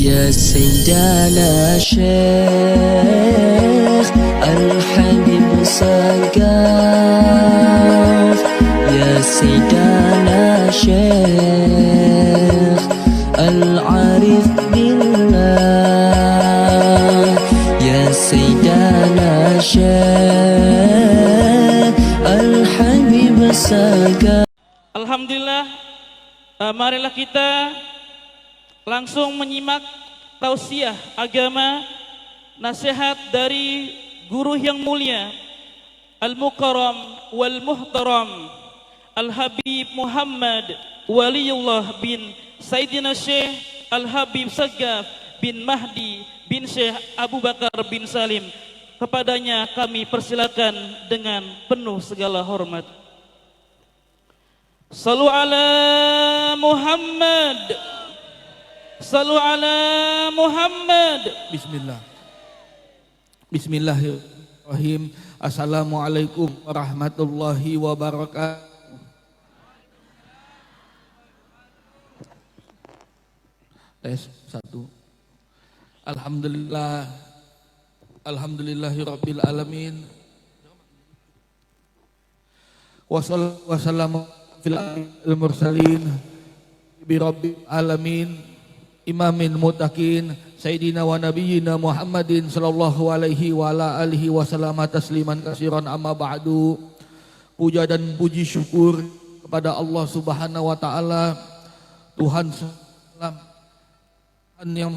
يا سيدنا شيخ الحبيب سقاف يا سيدنا شيخ العارف بالله يا سيدنا شيخ الحبيب سقاف. Alhamdulillah, marilah kita langsung menyimak tausiah agama, nasihat dari guru yang mulia Al-Mukarram wal Muhtaram Al-Habib Muhammad Waliullah bin Sayyidina Syekh Al-Habib Saggaf bin Mahdi bin Syekh Abu Bakar bin Salim. Kepadanya kami persilakan dengan penuh segala hormat. Sallu ala Muhammad, sallu ala Muhammad. Bismillahirrahmanirrahim. Assalamualaikum warahmatullahi wabarakatuh. Tes 1. Alhamdulillahirabbil alamin. Wassalamu fil mursalin bi rabbil alamin imamin mutakin sayyidina wa nabiyyina Muhammadin sallallahu alaihi wa ala alihi wa sallama tasliman katsiran amma ba'du. Puja dan puji syukur kepada Allah Subhanahu wa taala, Tuhan yang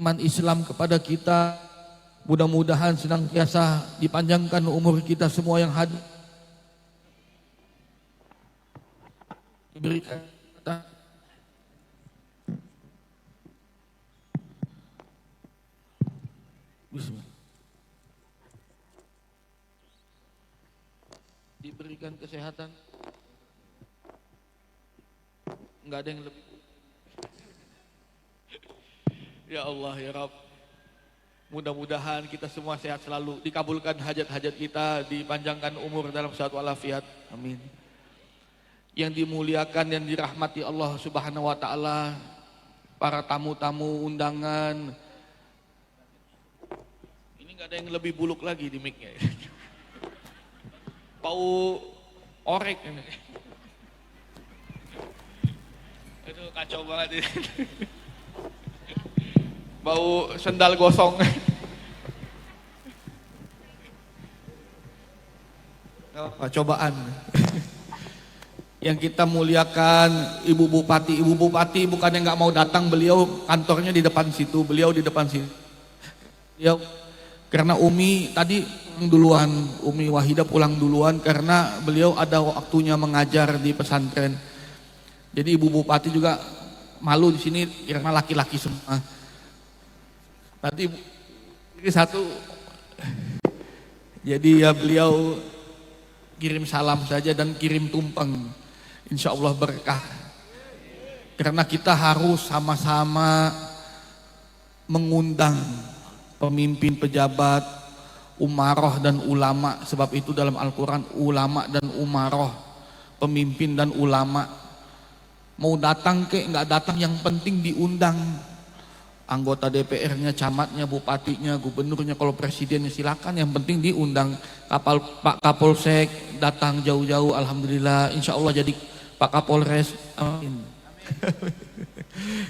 iman Islam kepada kita. Mudah-mudahan senantiasa dipanjangkan umur kita semua yang hadir, diberikan diberikan kesehatan. Enggak ada yang lebih. Ya Allah ya Rabb, mudah-mudahan kita semua sehat selalu, dikabulkan hajat-hajat kita, dipanjangkan umur dalam sehat walafiat. Amin. Yang dimuliakan, yang dirahmati Allah Subhanahu wa taala, para tamu-tamu undangan. Ini enggak ada yang lebih buluk lagi di mic-nya. Bau orek ini. Aduh kacau banget ini. Bau sendal gosong. Cobaan. Yang kita muliakan Ibu Bupati. Ibu Bupati bukan yang nggak mau datang, beliau kantornya di depan situ, beliau di depan situ. Beliau karena Umi tadi duluan, Umi Wahidah pulang duluan karena beliau ada waktunya mengajar di pesantren. Jadi Ibu Bupati juga malu di sini karena laki-laki semua. Tadi ini satu, jadi ya beliau kirim salam saja dan kirim tumpeng, insya Allah berkah. Karena kita harus sama-sama mengundang pemimpin, pejabat, umaroh dan ulama. Sebab itu dalam Al-Quran ulama dan umaroh, pemimpin dan ulama. Mau datang ke nggak datang, yang penting diundang. Anggota DPR-nya, camatnya, bupatinya, gubernurnya, kalau presidennya silakan, yang penting diundang. Pak Kapolsek datang jauh-jauh, alhamdulillah, insya Allah jadi Pak Kapolres, amin.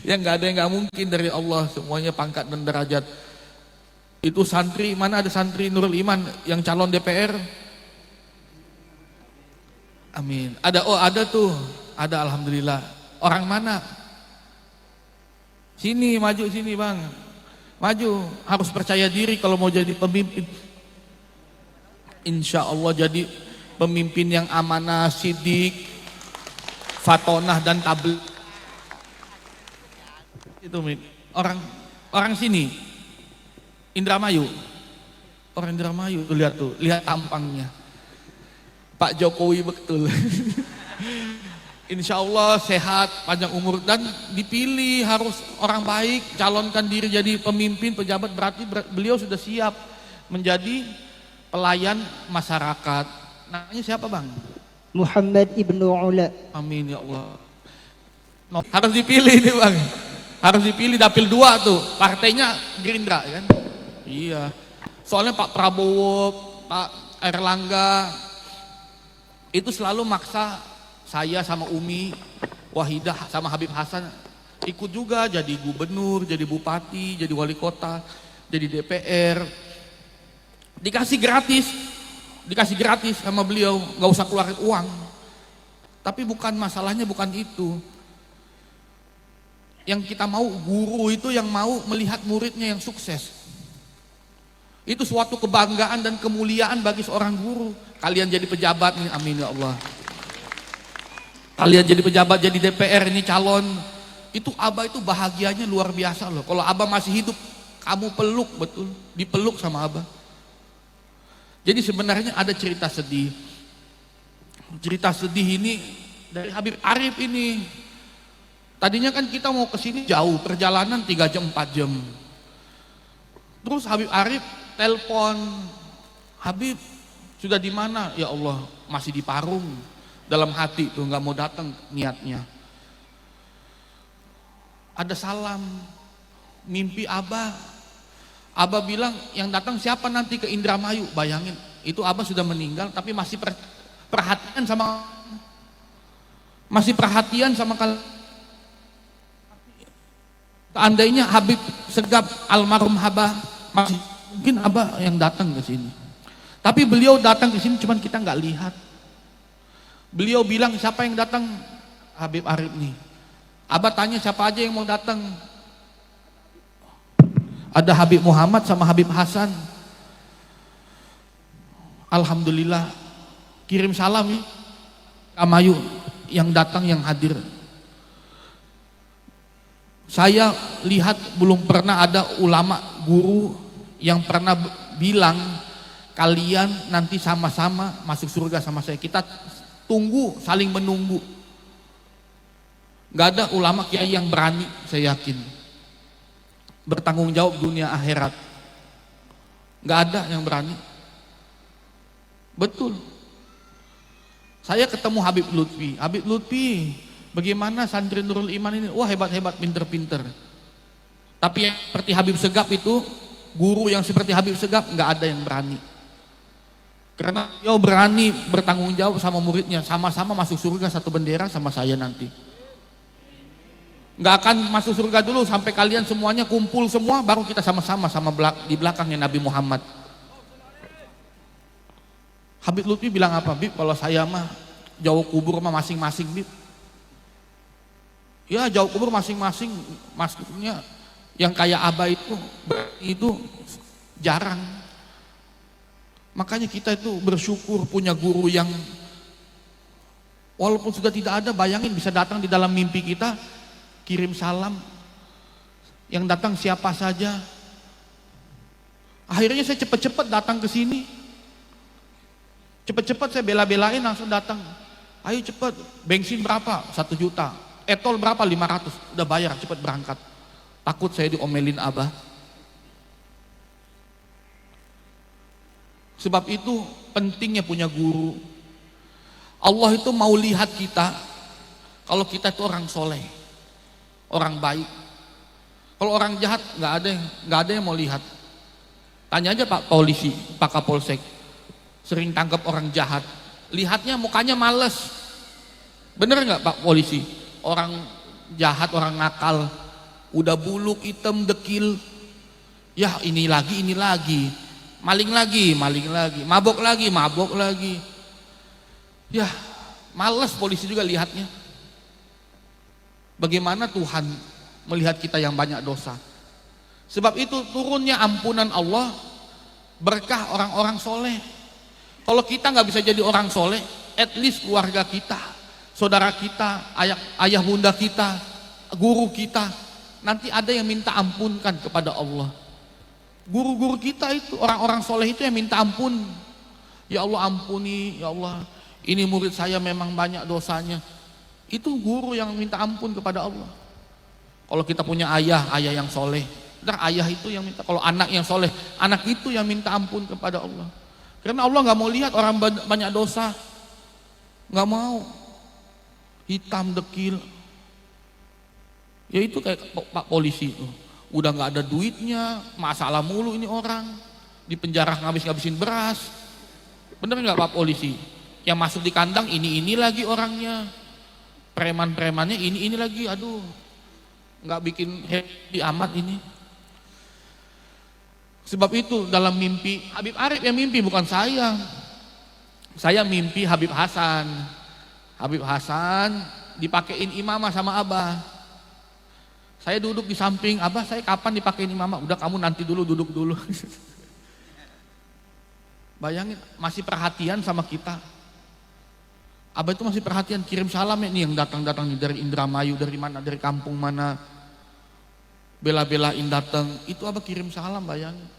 Ya nggak ada yang nggak mungkin dari Allah, semuanya pangkat dan derajat. Itu santri, mana ada santri Nurul Iman yang calon DPR? Amin. Ada, oh ada tuh, ada alhamdulillah. Orang mana? Sini, maju sini bang, maju, harus percaya diri kalau mau jadi pemimpin. Insya Allah jadi pemimpin yang amanah, sidik, fatonah dan tabligh. Itu orang sini, Indramayu, orang Indramayu tuh lihat tampangnya, Pak Jokowi betul. Insya Allah sehat, panjang umur, dan dipilih harus orang baik, calonkan diri jadi pemimpin, pejabat, berarti beliau sudah siap menjadi pelayan masyarakat. Namanya siapa bang? Muhammad Ibnu Ula. Amin ya Allah. Harus dipilih nih bang. Harus dipilih dapil 2 tuh, partainya Gerindra kan. Iya. Soalnya Pak Prabowo, Pak Erlangga itu selalu maksa saya sama Umi Wahidah sama Habib Hasan ikut juga jadi gubernur, jadi bupati, jadi wali kota, jadi DPR. Dikasih gratis sama beliau, nggak usah keluarin uang. Tapi masalahnya bukan itu. Yang kita mau, guru itu yang mau melihat muridnya yang sukses. Itu suatu kebanggaan dan kemuliaan bagi seorang guru. Kalian jadi pejabat nih, amin ya Allah. Kalian jadi pejabat, jadi DPR ini calon. Itu Abah itu bahagianya luar biasa loh. Kalau Abah masih hidup, kamu peluk betul, dipeluk sama Abah. Jadi sebenarnya ada cerita sedih. Cerita sedih ini dari Habib Arif ini. Tadinya kan kita mau ke sini jauh, perjalanan 3 jam 4 jam. Terus Habib Arif telepon, Habib sudah di mana? Ya Allah, masih di Parung. Dalam hati tuh nggak mau datang niatnya. Ada salam, mimpi Abah. Abah bilang yang datang siapa nanti ke Indramayu? Bayangin, itu Abah sudah meninggal tapi masih perhatian sama kalian. Seandainya Habib Segap almarhum Abah masih mungkin Abah yang datang ke sini. Tapi beliau datang ke sini cuman kita nggak lihat. Beliau bilang siapa yang datang? Habib Arif nih. Abah tanya siapa aja yang mau datang? Ada Habib Muhammad sama Habib Hasan. Alhamdulillah. Kirim salam ya. Kamayu yang datang yang hadir. Saya lihat belum pernah ada ulama guru yang pernah bilang kalian nanti sama-sama masuk surga sama saya. Kita tunggu, saling menunggu. Gak ada ulama kiai yang berani, saya yakin, bertanggung jawab dunia akhirat. Gak ada yang berani. Betul. Saya ketemu Habib Lutfi. Habib Lutfi, bagaimana santri Nurul Iman ini? Wah hebat-hebat, pinter-pinter. Tapi yang seperti Habib Segap itu, guru yang seperti Habib Segap nggak ada yang berani. Karena dia berani bertanggung jawab sama muridnya, sama-sama masuk surga satu bendera sama saya nanti. Nggak akan masuk surga dulu sampai kalian semuanya kumpul semua, baru kita sama-sama di belakangnya Nabi Muhammad. Habib Lutfi bilang apa? Bib, kalau saya mah jauh kubur mah masing-masing, Bib. Ya jauh kubur masing-masing, maksudnya yang kayak Abah itu jarang. Makanya kita itu bersyukur punya guru yang walaupun sudah tidak ada, bayangin bisa datang di dalam mimpi kita, kirim salam, yang datang siapa saja. Akhirnya saya cepat-cepat datang ke sini, cepat-cepat saya bela-belain langsung datang. Ayo cepat, bensin berapa? 1 juta. Etol berapa? 500. Udah bayar, cepat berangkat. Takut saya diomelin Abah. Sebab itu pentingnya punya guru. Allah itu mau lihat kita kalau kita itu orang soleh, orang baik. Kalau orang jahat nggak ada yang mau lihat. Tanya aja Pak Polisi, Pak Kapolsek, sering tangkap orang jahat. Lihatnya mukanya males. Bener nggak Pak Polisi? Orang jahat, orang nakal, udah buluk, hitam, dekil, ya ini lagi, maling lagi, mabok lagi, ya males polisi juga lihatnya. Bagaimana Tuhan melihat kita yang banyak dosa? Sebab itu turunnya ampunan Allah, berkah orang-orang soleh. Kalau kita nggak bisa jadi orang soleh, at least keluarga kita, saudara kita, ayah bunda kita, guru kita, nanti ada yang minta ampunkan kepada Allah. Guru-guru kita itu, orang-orang soleh itu yang minta ampun. Ya Allah ampuni, ya Allah ini murid saya memang banyak dosanya. Itu guru yang minta ampun kepada Allah. Kalau kita punya ayah yang soleh, ayah itu yang minta. Kalau anak yang soleh, anak itu yang minta ampun kepada Allah. Karena Allah nggak mau lihat orang banyak dosa, nggak mau. Hitam dekil. Ya itu kayak Pak Polisi itu. Udah nggak ada duitnya, masalah mulu ini orang. Di penjara ngabis-ngabisin beras. Bener nggak Pak Polisi? Yang masuk di kandang ini lagi orangnya. Preman-premannya ini lagi, aduh. Nggak bikin happy amat ini. Sebab itu dalam mimpi, Habib Arif yang mimpi bukan saya. Saya mimpi Habib Hasan. Habib Hasan dipakein imamah sama Abah. Saya duduk di samping, Abah saya kapan dipakein imamah? Udah kamu nanti dulu, duduk dulu. Bayangin, masih perhatian sama kita. Abah itu masih perhatian, kirim salam ya nih yang datang-datang dari Indramayu, dari mana, dari kampung mana. Bela-belain datang, itu Abah kirim salam, bayangin.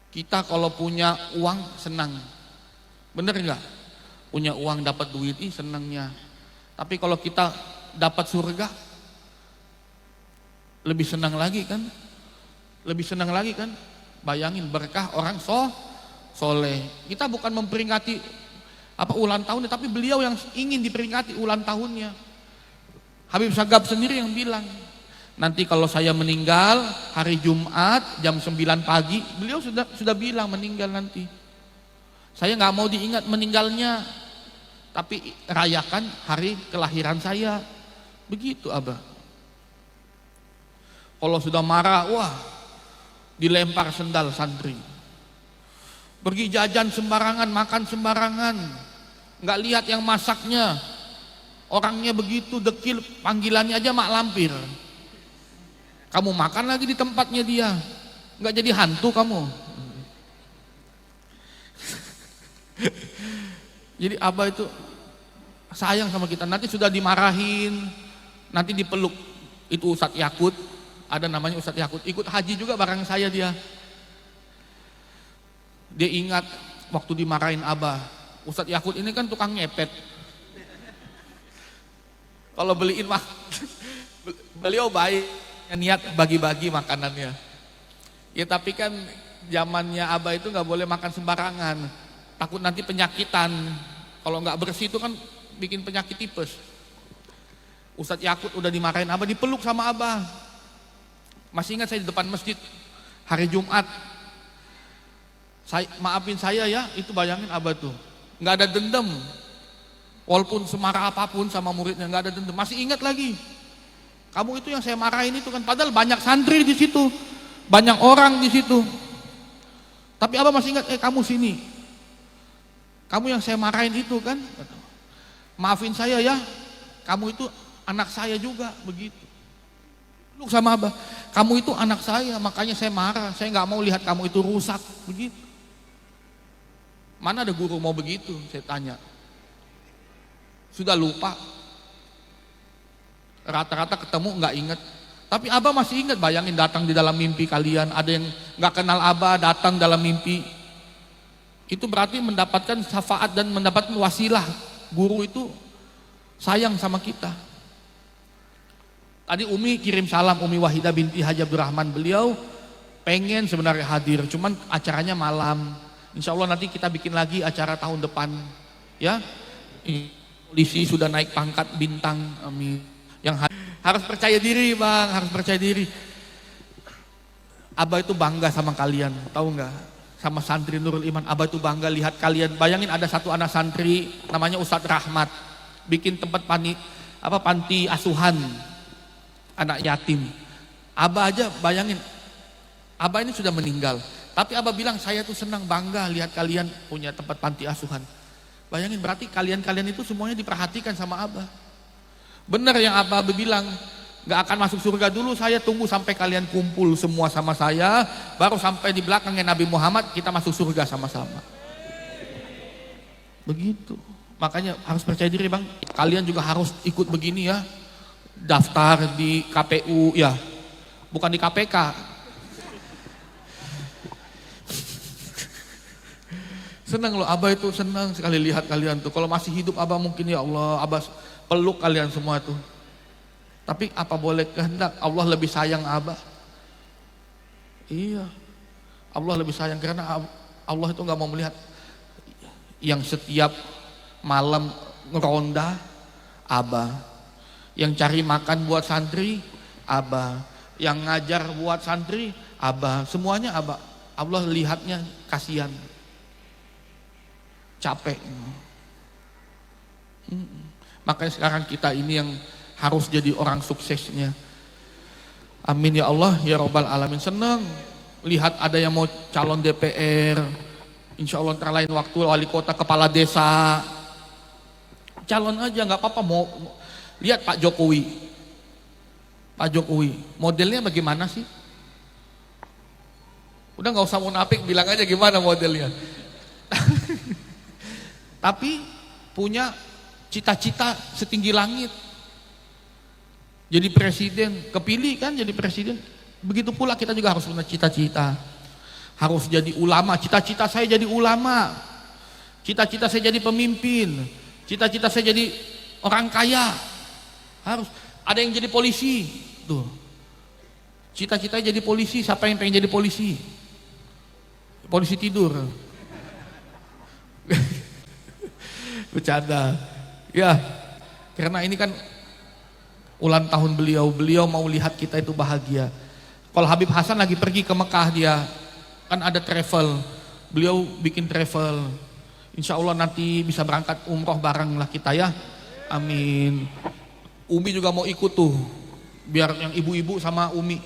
Kita kalau punya uang senang, bener nggak? Punya uang dapat duit, senangnya. Tapi kalau kita dapat surga, lebih senang lagi kan? Lebih senang lagi kan? Bayangin berkah orang soleh. Kita bukan memperingati ulang tahunnya, tapi beliau yang ingin diperingati ulang tahunnya. Habib Sagab sendiri yang bilang, nanti kalau saya meninggal hari Jumat jam 9 pagi, beliau sudah bilang meninggal nanti. Saya nggak mau diingat meninggalnya, tapi rayakan hari kelahiran saya. Begitu Abah. Kalau sudah marah, wah, dilempar sendal santri. Pergi jajan sembarangan, makan sembarangan, nggak lihat yang masaknya. Orangnya begitu dekil, panggilannya aja mak lampir. Kamu makan lagi di tempatnya dia, nggak jadi hantu kamu. Jadi Abah itu sayang sama kita. Nanti sudah dimarahin, nanti dipeluk. Itu Ustadz Yakut, ada namanya Ustadz Yakut, ikut haji juga bareng saya dia. Dia ingat waktu dimarahin Abah. Ustadz Yakut ini kan tukang ngepet. Kalau beliin mah beliau baik. Niat bagi-bagi makanannya. Ya tapi kan zamannya Abah itu nggak boleh makan sembarangan. Takut nanti penyakitan. Kalau nggak bersih itu kan bikin penyakit tipes. Ustadz Yakut udah dimarahin Abah, dipeluk sama Abah. Masih ingat saya di depan masjid hari Jumat. Maafin saya ya, itu bayangin Abah tuh. Nggak ada dendam. Walaupun semarah apapun sama muridnya nggak ada dendam. Masih ingat lagi. Kamu itu yang saya marahin itu kan, padahal banyak santri di situ, banyak orang di situ. Tapi Abah masih ingat, kamu sini, kamu yang saya marahin itu kan, maafin saya ya, kamu itu anak saya juga, begitu. Lu sama Abah, kamu itu anak saya, makanya saya marah, saya nggak mau lihat kamu itu rusak, begitu. Mana ada guru mau begitu? Saya tanya. Sudah lupa. Rata-rata ketemu nggak inget, tapi Abah masih ingat. Bayangin datang di dalam mimpi kalian, ada yang nggak kenal Abah datang dalam mimpi, itu berarti mendapatkan syafaat dan mendapatkan wasilah. Guru itu sayang sama kita. Tadi Umi kirim salam, Umi Wahidah binti Haji Abdurrahman, beliau pengen sebenarnya hadir, cuman acaranya malam. Insya Allah nanti kita bikin lagi acara tahun depan, ya. Polisi sudah naik pangkat bintang, amin. Yang harus percaya diri bang, harus percaya diri. Abah itu bangga sama kalian, tahu nggak? Sama santri Nurul Iman, Abah itu bangga lihat kalian. Bayangin ada satu anak santri namanya Ustadz Rahmat, bikin tempat panti asuhan anak yatim. Abah aja bayangin, Abah ini sudah meninggal, tapi Abah bilang saya tuh senang bangga lihat kalian punya tempat panti asuhan. Bayangin berarti kalian itu semuanya diperhatikan sama Abah. Benar yang Abah bilang, gak akan masuk surga dulu, saya tunggu sampai kalian kumpul semua sama saya, baru sampai di belakangnya Nabi Muhammad kita masuk surga sama-sama. Begitu. Makanya harus percaya diri bang. Kalian juga harus ikut begini ya, daftar di KPU ya, bukan di KPK. Senang loh, Abah itu senang sekali lihat kalian tuh. Kalau masih hidup Abah mungkin ya Allah, Abah peluk kalian semua tuh. Tapi apa boleh kehendak Allah lebih sayang Abah. Iya, Allah lebih sayang karena Allah itu nggak mau melihat yang setiap malam ngeronda Abah, Yang cari makan buat santri, Abah. Yang ngajar buat santri, Abah. Semuanya Abah. Allah lihatnya kasihan. Capek. Makanya sekarang kita ini yang harus jadi orang suksesnya. Amin ya Allah, ya Rabbal Alamin. Senang lihat ada yang mau calon DPR. Insya Allah ntar lain waktu wali kota, kepala desa. Calon aja nggak apa-apa. Mau lihat Pak Jokowi. Pak Jokowi, modelnya bagaimana sih? Udah nggak usah munafik, bilang aja gimana modelnya. Tapi punya cita-cita setinggi langit. Jadi presiden, kepilih kan jadi presiden. Begitu pula kita juga harus punya cita-cita. Harus jadi ulama, cita-cita saya jadi ulama. Cita-cita saya jadi pemimpin. Cita-cita saya jadi orang kaya. Harus. Ada yang jadi polisi. Tuh. Cita-cita jadi polisi, siapa yang pengen jadi polisi? Polisi tidur. Bercanda. Ya, karena ini kan ulang tahun beliau mau lihat kita itu bahagia. Kalau Habib Hasan lagi pergi ke Mekah, dia kan ada travel, beliau bikin travel. Insya Allah nanti bisa berangkat umroh bareng lah kita ya, amin. Umi juga mau ikut tuh, biar yang ibu-ibu sama Umi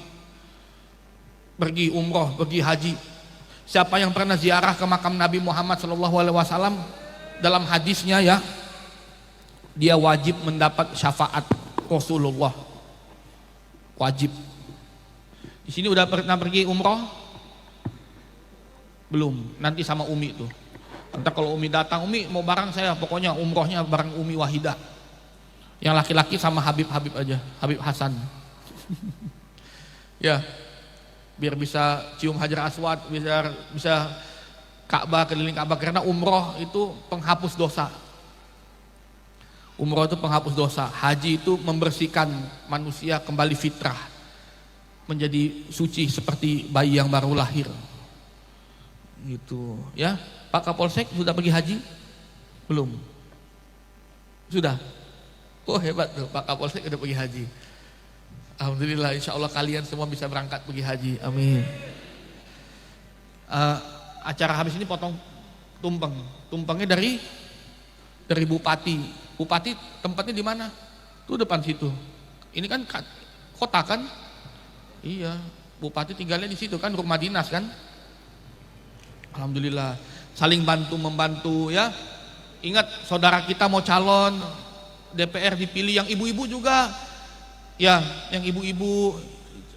pergi umroh, pergi haji. Siapa yang pernah ziarah ke makam Nabi Muhammad SAW, dalam hadisnya ya, dia wajib mendapat syafaat Rasulullah, wajib. Di sini udah pernah pergi umroh? Belum, nanti sama Umi tuh. Nanti kalau Umi datang, Umi mau bareng saya, pokoknya umrohnya bareng Umi Wahidah. Yang laki-laki sama Habib aja, Habib Hasan. Ya, biar bisa cium Hajar Aswad, bisa Ka'bah, keliling Ka'bah, karena umroh itu penghapus dosa. Umroh itu penghapus dosa, haji itu membersihkan manusia kembali fitrah, menjadi suci seperti bayi yang baru lahir. Gitu, ya. Pak Kapolsek sudah pergi haji? Belum? Sudah? Oh hebat tuh, Pak Kapolsek udah pergi haji. Alhamdulillah, insya Allah kalian semua bisa berangkat pergi haji, amin. Acara habis ini potong tumpeng. Tumpengnya dari Bupati. Bupati tempatnya di mana? Tuh depan situ. Ini kan kota kan? Iya, Bupati tinggalnya di situ kan, rumah dinas kan? Alhamdulillah, saling bantu membantu ya. Ingat, saudara kita mau calon DPR dipilih, yang ibu-ibu juga. Ya, yang ibu-ibu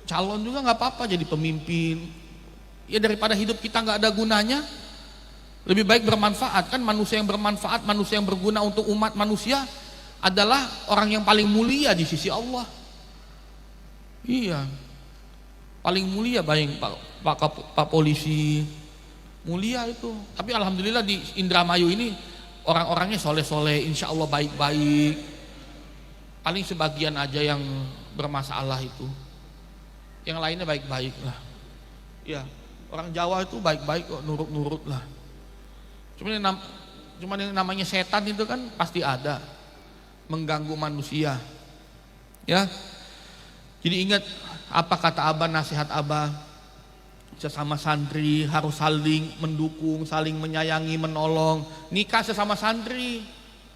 calon juga nggak apa-apa jadi pemimpin. Ya daripada hidup kita nggak ada gunanya, lebih baik bermanfaat kan. Manusia yang bermanfaat, manusia yang berguna untuk umat manusia adalah orang yang paling mulia di sisi Allah. Iya, paling mulia bayang Pak Polisi, mulia itu. Tapi alhamdulillah di Indramayu ini orang-orangnya soleh-soleh, insya Allah baik-baik. Paling sebagian aja yang bermasalah itu, yang lainnya baik-baik lah. Ya, orang Jawa itu baik-baik kok, nurut-nurut lah. Cuman yang namanya setan itu kan pasti ada, mengganggu manusia. Ya, jadi ingat apa kata Abah, nasihat Abah, sesama santri harus saling mendukung, saling menyayangi, menolong. Nikah sesama santri.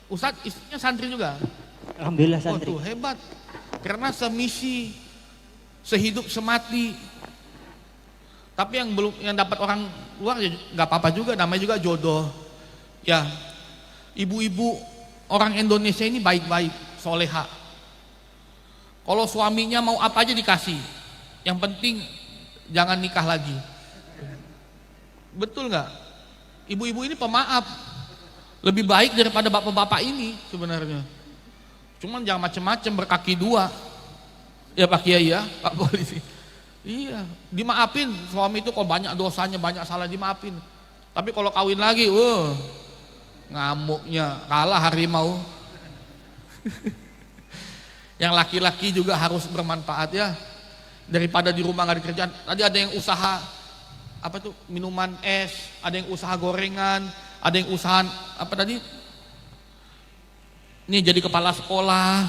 Ustadz istrinya santri juga? Alhamdulillah santri. Oh tuh hebat, karena semisi, sehidup semati. Tapi yang belum, yang dapat orang luar ya nggak apa-apa juga, namanya juga jodoh. Ya, ibu-ibu orang Indonesia ini baik-baik, soleha. Kalau suaminya mau apa aja dikasih, yang penting jangan nikah lagi. Betul nggak? Ibu-ibu ini pemaaf, lebih baik daripada bapak-bapak ini sebenarnya. Cuman jangan macem-macem, berkaki dua. Ya Pak Kiai ya, Pak Polisi. Iya, dimaafin. Suami itu kok banyak dosanya, banyak salah, dimaafin. Tapi kalau kawin lagi, ngamuknya kalah harimau. Yang laki-laki juga harus bermanfaat ya. Daripada di rumah nggak ada kerjaan. Tadi ada yang usaha apa tuh, minuman es, ada yang usaha gorengan, ada yang usaha apa tadi? Ini jadi kepala sekolah.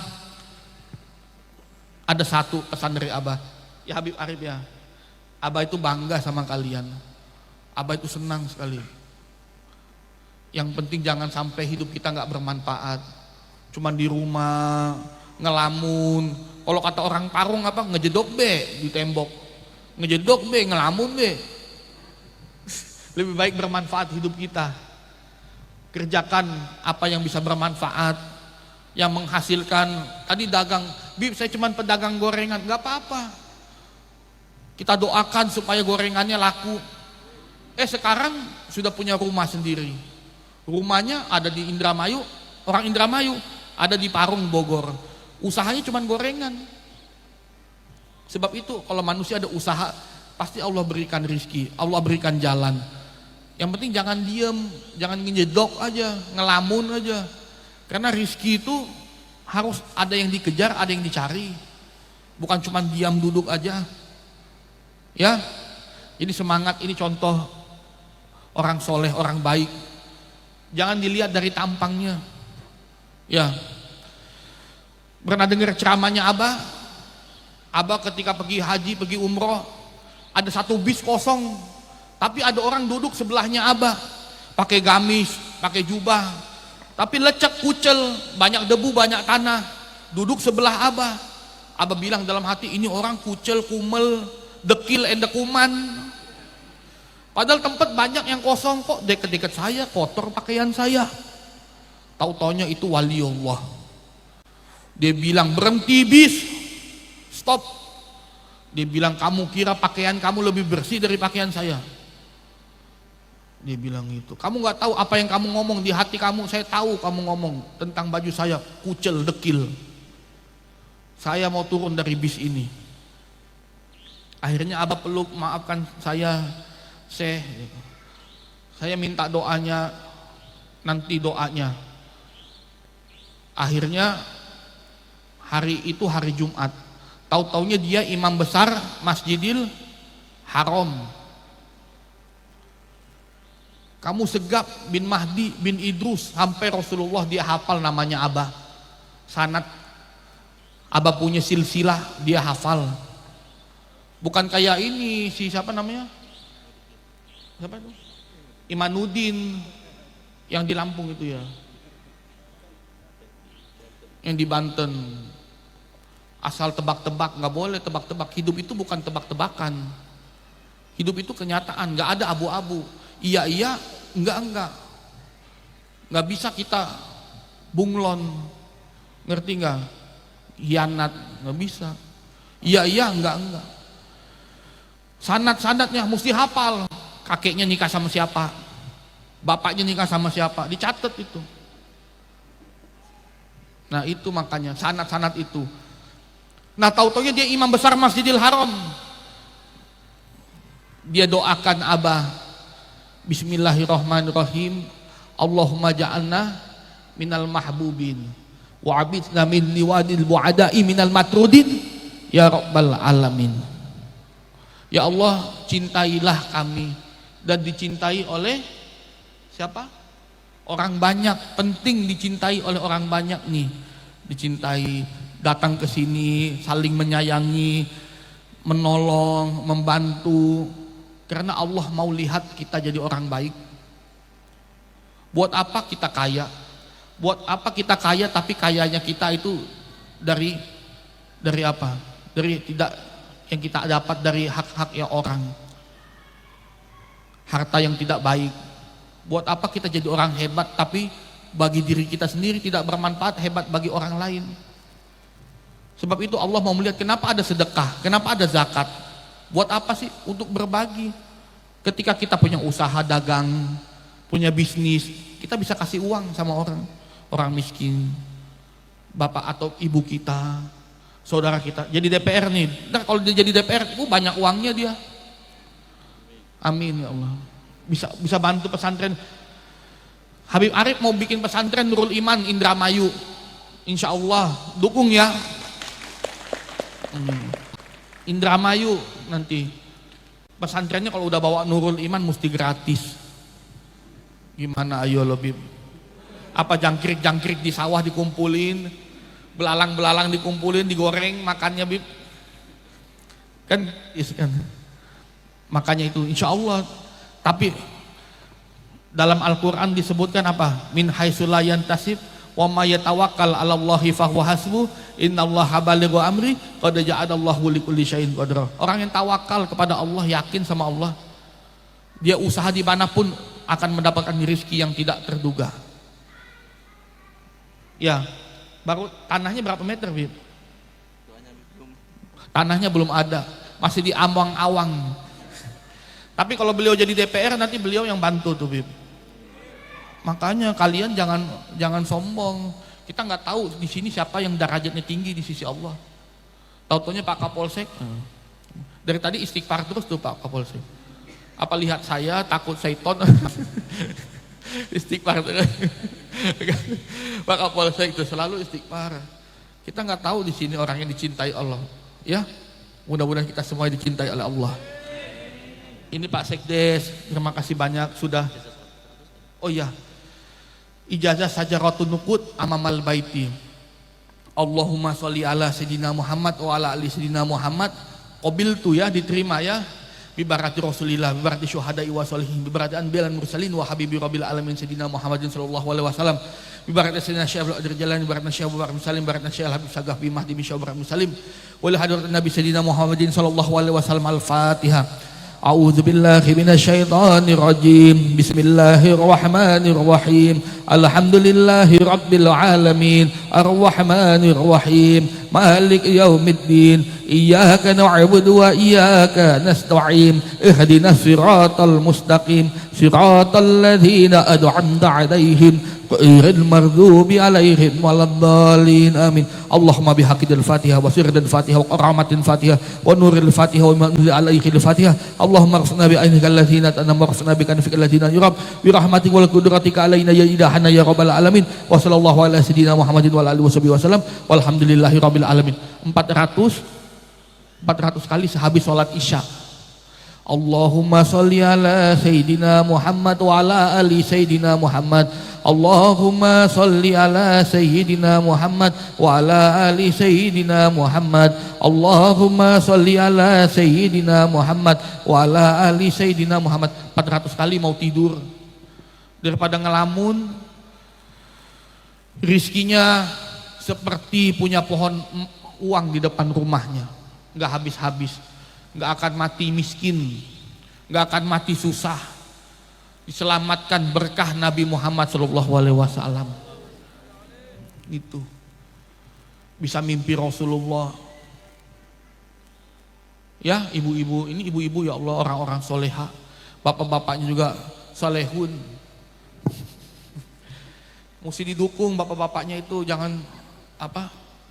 Ada satu pesan dari Abah. Ya Habib Arif ya. Abah itu bangga sama kalian. Abah itu senang sekali. Yang penting jangan sampai hidup kita nggak bermanfaat. Cuman di rumah, ngelamun. Kalau kata orang Parung apa? Ngejedok be di tembok. Ngejedok be, ngelamun be. Lebih baik bermanfaat hidup kita. Kerjakan apa yang bisa bermanfaat, yang menghasilkan. Tadi dagang, Bib saya cuma pedagang gorengan, nggak apa-apa. Kita doakan supaya gorengannya laku. Sekarang sudah punya rumah sendiri. Rumahnya ada di Indramayu, orang Indramayu, ada di Parung Bogor. Usahanya cuma gorengan. Sebab itu kalau manusia ada usaha, pasti Allah berikan rizki, Allah berikan jalan. Yang penting jangan diem, jangan ngejedok aja, ngelamun aja. Karena rizki itu harus ada yang dikejar, ada yang dicari. Bukan cuma diam duduk aja. Ya, jadi semangat ini contoh orang soleh, orang baik. Jangan dilihat dari tampangnya. Ya, pernah dengar ceramahnya Abah? Abah ketika pergi haji, pergi umroh, ada satu bis kosong. Tapi ada orang duduk sebelahnya Abah, pakai gamis, pakai jubah, tapi lecek kucel, banyak debu, banyak tanah, duduk sebelah Abah. Abah bilang dalam hati, ini orang kucel, kumel, dekil, endekuman. Padahal tempat banyak yang kosong kok, dekat-dekat saya, kotor pakaian saya. Tahu-taunya itu wali Allah. Dia bilang, berhenti bis, stop. Dia bilang, kamu kira pakaian kamu lebih bersih dari pakaian saya? Dia bilang itu, kamu nggak tahu apa yang kamu ngomong di hati kamu. Saya tahu kamu ngomong tentang baju saya, kucel, dekil. Saya mau turun dari bis ini. Akhirnya Abah peluk, maafkan saya, saya minta doanya, nanti doanya. Akhirnya hari itu hari Jumat. Tahu-taunya dia imam besar Masjidil Haram. Kamu Segap bin Mahdi bin Idrus, sampai Rasulullah dia hafal namanya Abah. Sanad Abah punya silsilah, dia hafal. Bukan kayak ini si siapa namanya? Siapa itu? Imanuddin yang di Lampung itu ya. Yang di Banten. Asal tebak-tebak, nggak boleh tebak-tebak. Hidup itu bukan tebak-tebakan. Hidup itu kenyataan, nggak ada abu-abu. Iya, enggak. Nggak bisa kita bunglon, ngerti nggak? Hianat, nggak bisa. Iya, enggak. Sanad-sanadnya mesti hafal. Kakeknya nikah sama siapa? Bapaknya nikah sama siapa? Dicatat itu. Nah itu makanya sanad-sanad itu. Nah tahu-taunya dia imam besar Masjidil Haram. Dia doakan Abah, Bismillahirrahmanirrahim, Allahumma ja'alna minal mahbubin wa abidna min liwadil bu'adai minal matrudin ya rabbal alamin. Ya Allah, cintailah kami dan dicintai oleh siapa? Orang banyak. Penting dicintai oleh orang banyak nih. Dicintai, datang ke sini, saling menyayangi, menolong, membantu. Karena Allah mau lihat kita jadi orang baik. Buat apa kita kaya? Buat apa kita kaya tapi kayanya kita itu dari apa? Dari tidak yang kita dapat dari hak-haknya orang. Harta yang tidak baik. Buat apa kita jadi orang hebat tapi bagi diri kita sendiri tidak bermanfaat, hebat bagi orang lain. Sebab itu Allah mau melihat kenapa ada sedekah, kenapa ada zakat. Buat apa sih? Untuk berbagi. Ketika kita punya usaha dagang, punya bisnis, kita bisa kasih uang sama orang miskin, bapak atau ibu kita, saudara kita. Jadi DPR nih, nah kalau dia jadi DPR, banyak uangnya dia. Amin ya Allah. Bisa bantu pesantren. Habib Arif mau bikin pesantren Nurul Iman Indramayu. Insya Allah dukung ya. Indramayu nanti pesantrennya kalau udah bawa Nurul Iman mesti gratis. Gimana ayo lebih? Apa jangkrik di sawah dikumpulin, Belalang-belalang dikumpulin, digoreng, makannya Bib. Kan makanya itu insya Allah. Tapi dalam Al-Quran disebutkan apa? Min haitsu la yantasib wa may yatawakkal 'ala Allahi fahuwa hasbuh innallaha balighu amri qad ja'alallahu likulli syai'in qadra. Orang yang tawakal kepada Allah, yakin sama Allah, dia usaha dimanapun akan mendapatkan rezeki yang tidak terduga. Ya, baru tanahnya berapa meter, Bib? Tanahnya belum ada, masih di awang-awang. Tapi kalau beliau jadi DPR nanti beliau yang bantu tuh, Bib. Makanya kalian jangan sombong. Kita nggak tahu di sini siapa yang derajatnya tinggi di sisi Allah. Tahu-taunya Pak Kapolsek. Dari tadi istighfar terus tuh Pak Kapolsek. Apa lihat saya takut syaiton? Istighfar terus. Pak Kapolsek itu selalu istighfar. Kita nggak tahu di sini orang yang dicintai Allah. Ya, mudah-mudahan kita semua dicintai oleh Allah. Ini Pak Sekdes, terima kasih banyak sudah. Oh iya, ijazah sajaratun nuqud amamal baiti. Allahumma sholli ala sayyidina Muhammad wa ala ali sayyidina Muhammad. Qabiltu ya, diterima ya. Bi barakati Rasulillah, bi barakati syuhada'i wa sholihin, bi barakati anbiya'il mursalin wa habibi rabbil alamin sayyidina Muhammadin sallallahu alaihi wasallam. Bi barakati sayyidina Syekh Abdul Qadir Jailani, bi barakati Syekh Abu Bakar Muslim, bi barakati Syekh Habib Sagaf bi Mahdi bi Syekh Abu Bakar Muslim. Wa li hadratin Nabi sayyidina Muhammadin sallallahu alaihi wasallam. Al-Fatihah. A'udzu billahi minasyaitonir rajim. Bismillahirrahmanirrahim. Alhamdulillahi rabbil alamin. Arrahmanir rahim. Malik yaumiddin. Iyyaka na'budu wa iyyaka nasta'in. Ihdinas siratal mustaqim. Siratal ladzina an'amta 'alaihim ghairil maghdubi 'alaihim waladdallin. Amin. Allahumma bihaqqil Fatihah wa sirril Fatihah wa qaramatil Fatihah wa nuril Fatihah wa manzil 'alaihil Fatihah. Allahumma arsalna bi ainika alladziina tanamma arsalna bi kanfika alladziina yurab bi rahmatika wal qudratika alaina ya ilahana ya rabbal alamin. Wa sallallahu ala sayyidina Muhammadin wa alihi wasallam. Walhamdulillahi rabbil alamin. 400 kali sehabis salat Isya. Allahumma sholli ala sayyidina Muhammad wa ala ali sayyidina Muhammad. Allahumma sholli ala sayyidina Muhammad wa ala ali sayyidina Muhammad. Allahumma sholli ala sayyidina Muhammad wa ala ali sayyidina Muhammad. 400 kali mau tidur daripada ngelamun. Rizkinya seperti punya pohon uang di depan rumahnya, nggak habis-habis, nggak akan mati miskin, nggak akan mati susah. Diselamatkan berkah Nabi Muhammad SAW. Itu bisa mimpi Rasulullah. Ya ibu-ibu, ini ibu-ibu ya Allah, orang-orang soleha. Bapak-bapaknya juga solehun. Mesti didukung bapak-bapaknya itu, jangan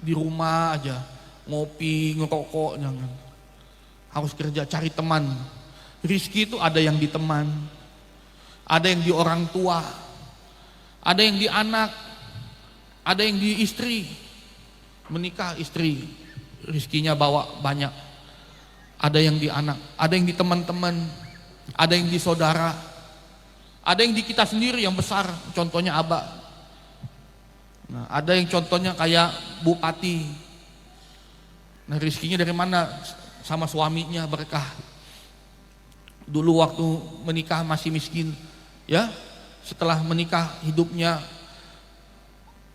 di rumah aja ngopi ngerokok, jangan. Harus kerja, cari teman. Rizki itu ada yang di teman, ada yang di orang tua, ada yang di anak, ada yang di istri. Menikah istri, rizkinya bawa banyak. Ada yang di anak, ada yang di teman-teman, ada yang di saudara, ada yang di kita sendiri yang besar, contohnya Abah. Nah, ada yang contohnya kayak bupati. Nah, rizkinya dari mana? Sama suaminya berkah. Dulu waktu menikah masih miskin, ya. Setelah menikah hidupnya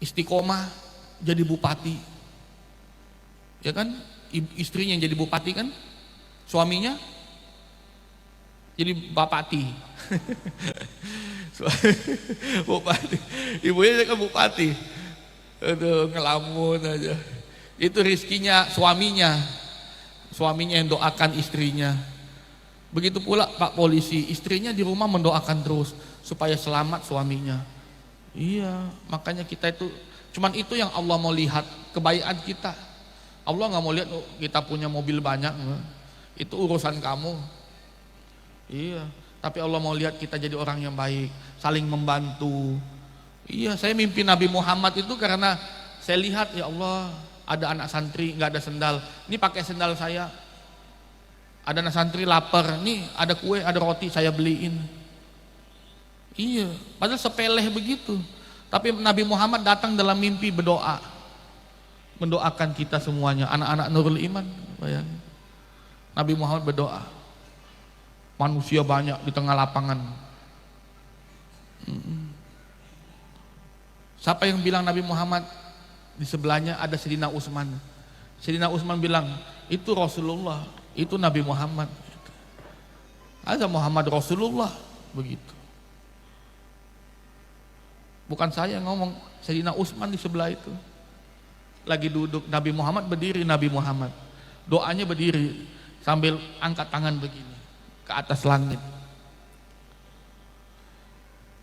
istiqomah, jadi bupati. Ya kan? Istrinya yang jadi bupati kan? Suaminya jadi bapati. Bupati. Ibunya kan bupati. Aduh, ngelamun aja. Itu rizkinya suaminya. Suaminya yang doakan istrinya. Begitu pula Pak Polisi, istrinya di rumah mendoakan terus supaya selamat suaminya. Iya, makanya kita itu, cuman itu yang Allah mau lihat, kebaikan kita. Allah nggak mau lihat kita punya mobil banyak, itu urusan kamu. Iya, tapi Allah mau lihat kita jadi orang yang baik, saling membantu. Iya, saya mimpi Nabi Muhammad itu karena saya lihat, ya Allah, ada anak santri nggak ada sendal, ini pakai sendal saya. Ada anak santri lapar, nih ada kue, ada roti, saya beliin. Iya, padahal sepele begitu. Tapi Nabi Muhammad datang dalam mimpi berdoa. mendoakan kita semuanya, anak-anak Nurul Iman. Bayangin. Nabi Muhammad berdoa, manusia banyak di tengah lapangan. Siapa yang bilang Nabi Muhammad? Di sebelahnya ada Sayyidina Utsman. Sayyidina Utsman bilang, itu Rasulullah, itu Nabi Muhammad. Ada Muhammad Rasulullah, begitu. Bukan saya ngomong, Sayyidina Utsman di sebelah itu. Lagi duduk, Nabi Muhammad berdiri, Nabi Muhammad. Doanya berdiri, sambil angkat tangan begini, ke atas langit.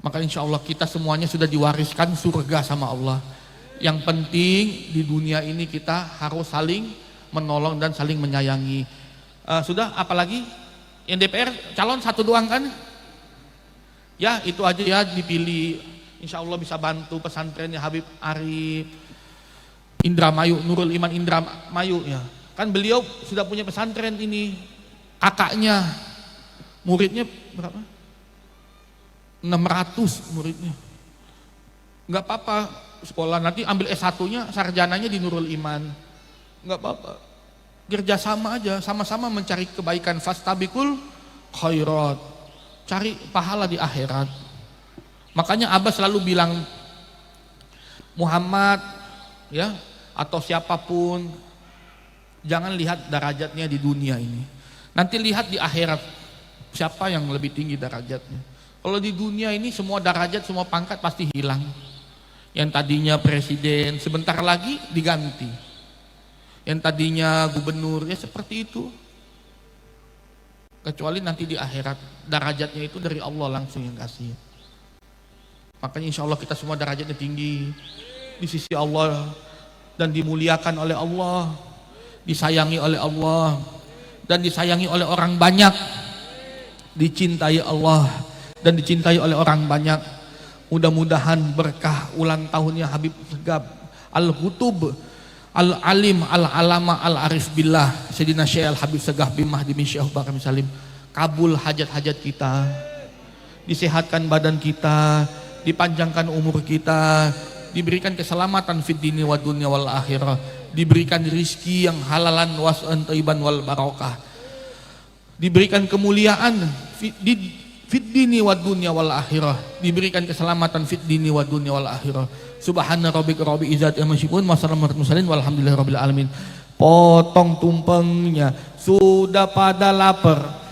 Maka insya Allah kita semuanya sudah diwariskan surga sama Allah. Yang penting di dunia ini kita harus saling menolong dan saling menyayangi. Sudah, apalagi? Yang DPR calon satu doang kan? Ya itu aja ya, dipilih. Insya Allah bisa bantu pesantrennya Habib Arif Indramayu, Nurul Iman Indramayu ya. Kan beliau sudah punya pesantren ini. Kakaknya, muridnya berapa? 600 muridnya. Enggak apa-apa sekolah, nanti ambil S1-nya, sarjananya di Nurul Iman. Enggak apa-apa. Kerjasama aja, sama-sama mencari kebaikan. Fastabikul khairat. Cari pahala di akhirat. Makanya Abah selalu bilang, Muhammad ya atau siapapun, jangan lihat derajatnya di dunia ini. Nanti lihat di akhirat siapa yang lebih tinggi derajatnya. Kalau di dunia ini semua derajat, semua pangkat pasti hilang. Yang tadinya presiden sebentar lagi diganti. Yang tadinya gubernur ya seperti itu. Kecuali nanti di akhirat derajatnya itu dari Allah langsung yang kasih. Makanya insya Allah kita semua derajatnya tinggi di sisi Allah dan dimuliakan oleh Allah, disayangi oleh Allah dan disayangi oleh orang banyak, dicintai Allah dan dicintai oleh orang banyak. Mudah-mudahan berkah ulang tahunnya Habib Segaf Al-Hutub Al-Alim Al-Alama Al-Arif Billah Sayyidina Syekh Al-Habib Segaf bin Mahdi bin Syekh Bakar Salim, kabul hajat-hajat kita, disehatkan badan kita, dipanjangkan umur kita, diberikan keselamatan fid dini wa dunya wal akhirah, diberikan rizki yang halalan was'an thayyiban wal barakah, diberikan kemuliaan fid dini wa dunya wal akhirah, diberikan keselamatan fid dini wa dunya wal akhirah. Subhana rabbika rabbil izzati amma yasifun wa salamun alal mursalin walhamdulillahi rabbil alamin. Potong tumpengnya sudah pada lapar.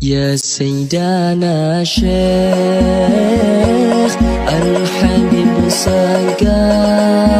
يا سيدنا شيخ الحبيب سقا